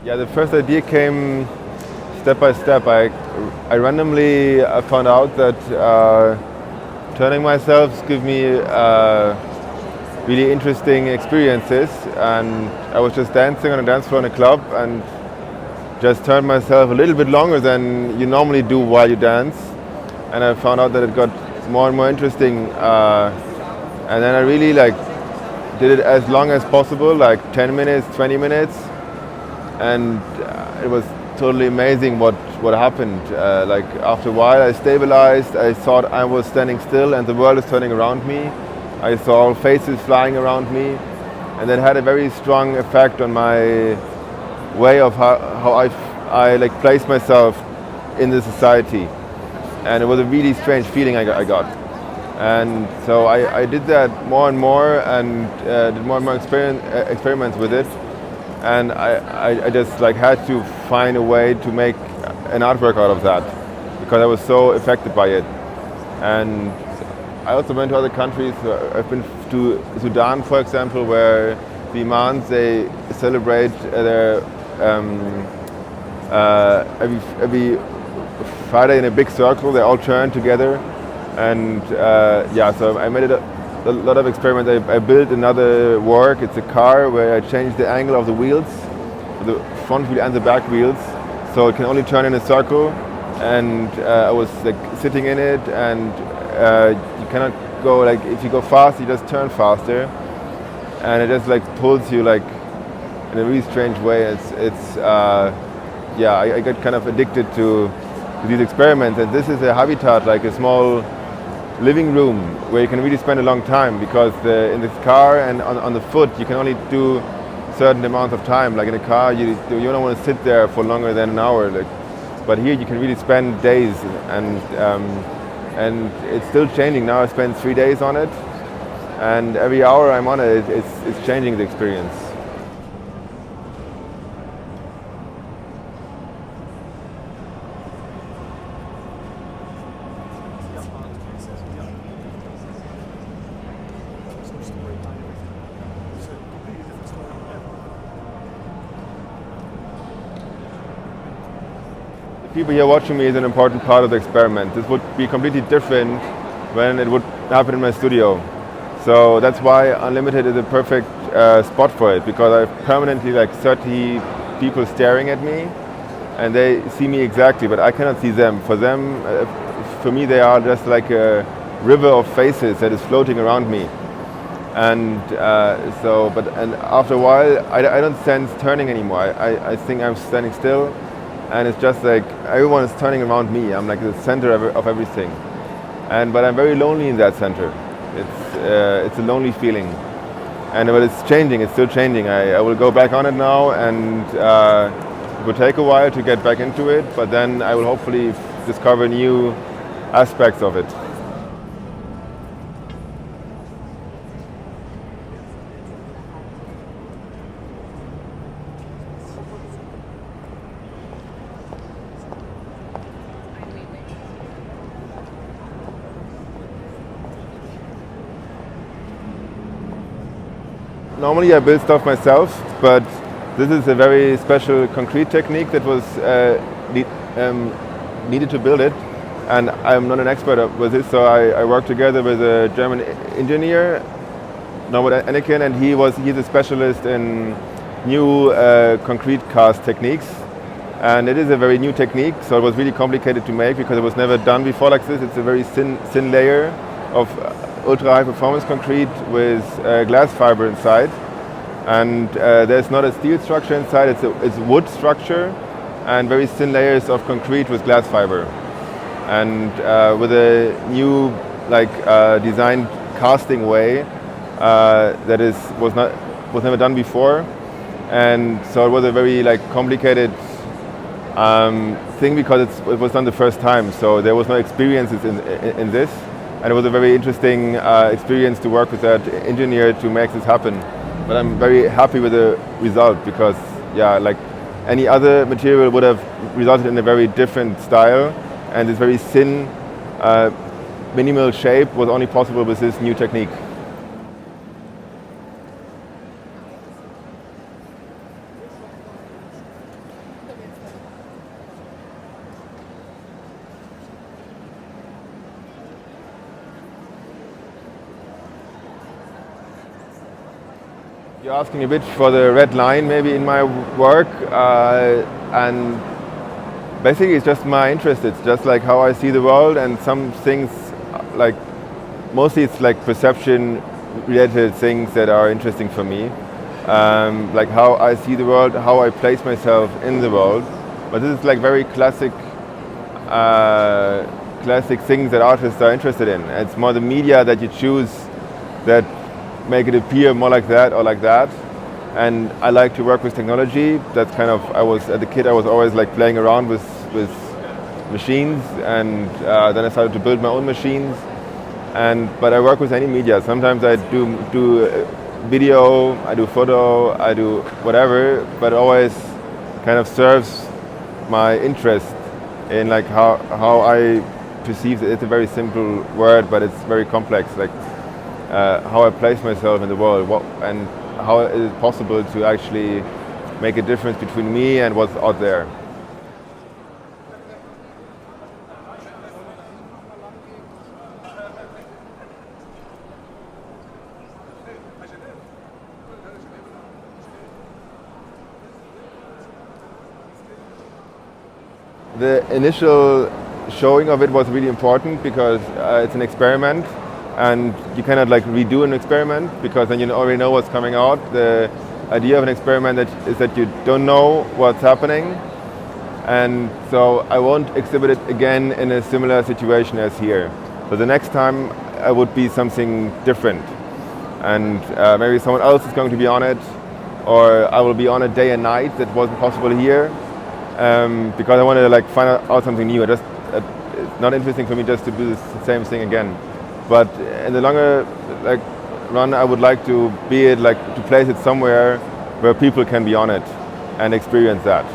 Yeah, the first idea came step by step. I randomly found out that turning myself give me really interesting experiences, and I was just dancing on a dance floor in a club and just turned myself a little bit longer than you normally do while you dance, and I found out that it got more and more interesting, and then I really did it as long as possible, like 10 minutes, 20 minutes, and it was totally amazing what happened. After a while I stabilized, I thought I was standing still and the world is turning around me. I saw faces flying around me, and that had a very strong effect on my way of how I place myself in the society. And it was a really strange feeling I got. And so I did that more and more, and did more and more experiments with it. And I just had to find a way to make an artwork out of that, because I was so affected by it. And I also went to other countries. I've been to Sudan, for example, where the Imams, they celebrate their every Friday in a big circle. They all turn together, and so I made a lot of experiments. I built another work. It's a car where I changed the angle of the wheels, the front wheel and the back wheels, so it can only turn in a circle. And I was sitting in it, and you cannot go if you go fast, you just turn faster, and it just pulls you in a really strange way. I got kind of addicted to these experiments, and this is a habitat, like a small living room where you can really spend a long time, because in this car and on the foot you can only do certain amounts of time. Like in a car, you don't want to sit there for longer than an hour. But here you can really spend days, and it's still changing. Now I spend 3 days on it, and every hour I'm on it, it's changing the experience. People here watching me is an important part of the experiment. This would be completely different when it would happen in my studio. So that's why Unlimited is a perfect spot for it, because I have permanently 30 people staring at me, and they see me exactly, but I cannot see them. For me, they are just like a river of faces that is floating around me. And and after a while, I don't sense turning anymore. I think I'm standing still. And it's just everyone is turning around me. I'm the center of everything, but I'm very lonely in that center. It's a lonely feeling, but it's changing. It's still changing. I will go back on it now, and it will take a while to get back into it. But then I will hopefully discover new aspects of it. Normally I build stuff myself, but this is a very special concrete technique that was needed to build it, and I'm not an expert with this, so I worked together with a German engineer, Norbert Enneken, and he's a specialist in new concrete cast techniques, and it is a very new technique, so it was really complicated to make because it was never done before like this. It's a very thin layer of ultra high performance concrete with glass fiber inside, and there's not a steel structure inside, it's a wood structure and very thin layers of concrete with glass fiber, and with a new designed casting way that was never done before, and so it was a very complicated thing because it was done the first time, so there was no experiences in this. And it was a very interesting experience to work with that engineer to make this happen. But I'm very happy with the result, because any other material would have resulted in a very different style, and this very thin, minimal shape was only possible with this new technique. You're asking a bit for the red line maybe in my work, and basically it's just my interest. It's just like how I see the world, and some things, like mostly it's like perception related things that are interesting for me, like how I see the world, how I place myself in the world. But this is like very classic things that artists are interested in. It's more the media that you choose that make it appear more like that or like that. And I like to work with technology. That's kind of, as a kid I was always like playing around with machines, and then I started to build my own machines. But I work with any media. Sometimes I do video, I do photo, I do whatever, but always kind of serves my interest in like how I perceive it. It's a very simple word, but it's very complex. Like how I place myself in the world, and how it is possible to actually make a difference between me and what's out there. The initial showing of it was really important because it's an experiment, and you cannot like redo an experiment because then you already know what's coming out. The idea of an experiment is that you don't know what's happening, and so I won't exhibit it again in a similar situation as here. So the next time I would be something different, and maybe someone else is going to be on it, or I will be on it day and night. That wasn't possible here. Because I wanted to like find out something new. It's not interesting for me just to do the same thing again. But in the longer like run, I would like to be it like to place it somewhere where people can be on it and experience that.